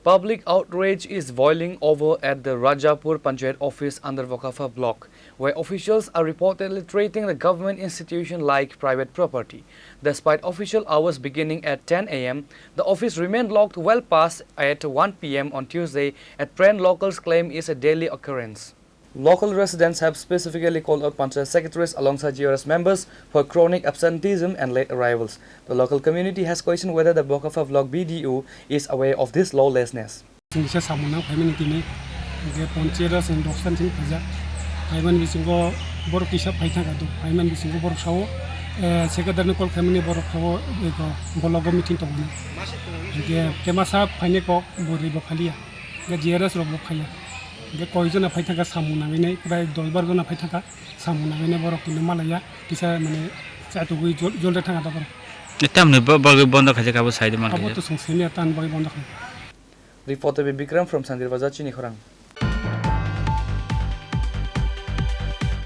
Public outrage is boiling over at the Rajapur Panchayat office under Bogafa Block, where officials are reportedly treating the government institution like private property. Despite official hours beginning at 10 a.m., the office remained locked well past at 1 p.m. on Tuesday, a trend locals claim is a daily occurrence. Local residents have specifically called out Panchayat secretaries alongside GRS members for chronic absenteeism and late arrivals. The local community has questioned whether the Bogafa Block BDU is aware of this lawlessness. The poison of Paitaka Samuna, Dolbargona Paitaka, Samuna, Borok in the Malaya, Kisha Satu Jolda Tanga. The time the Bonda Kajaka was hiding. Reported by Bikram from Chini, Khorang.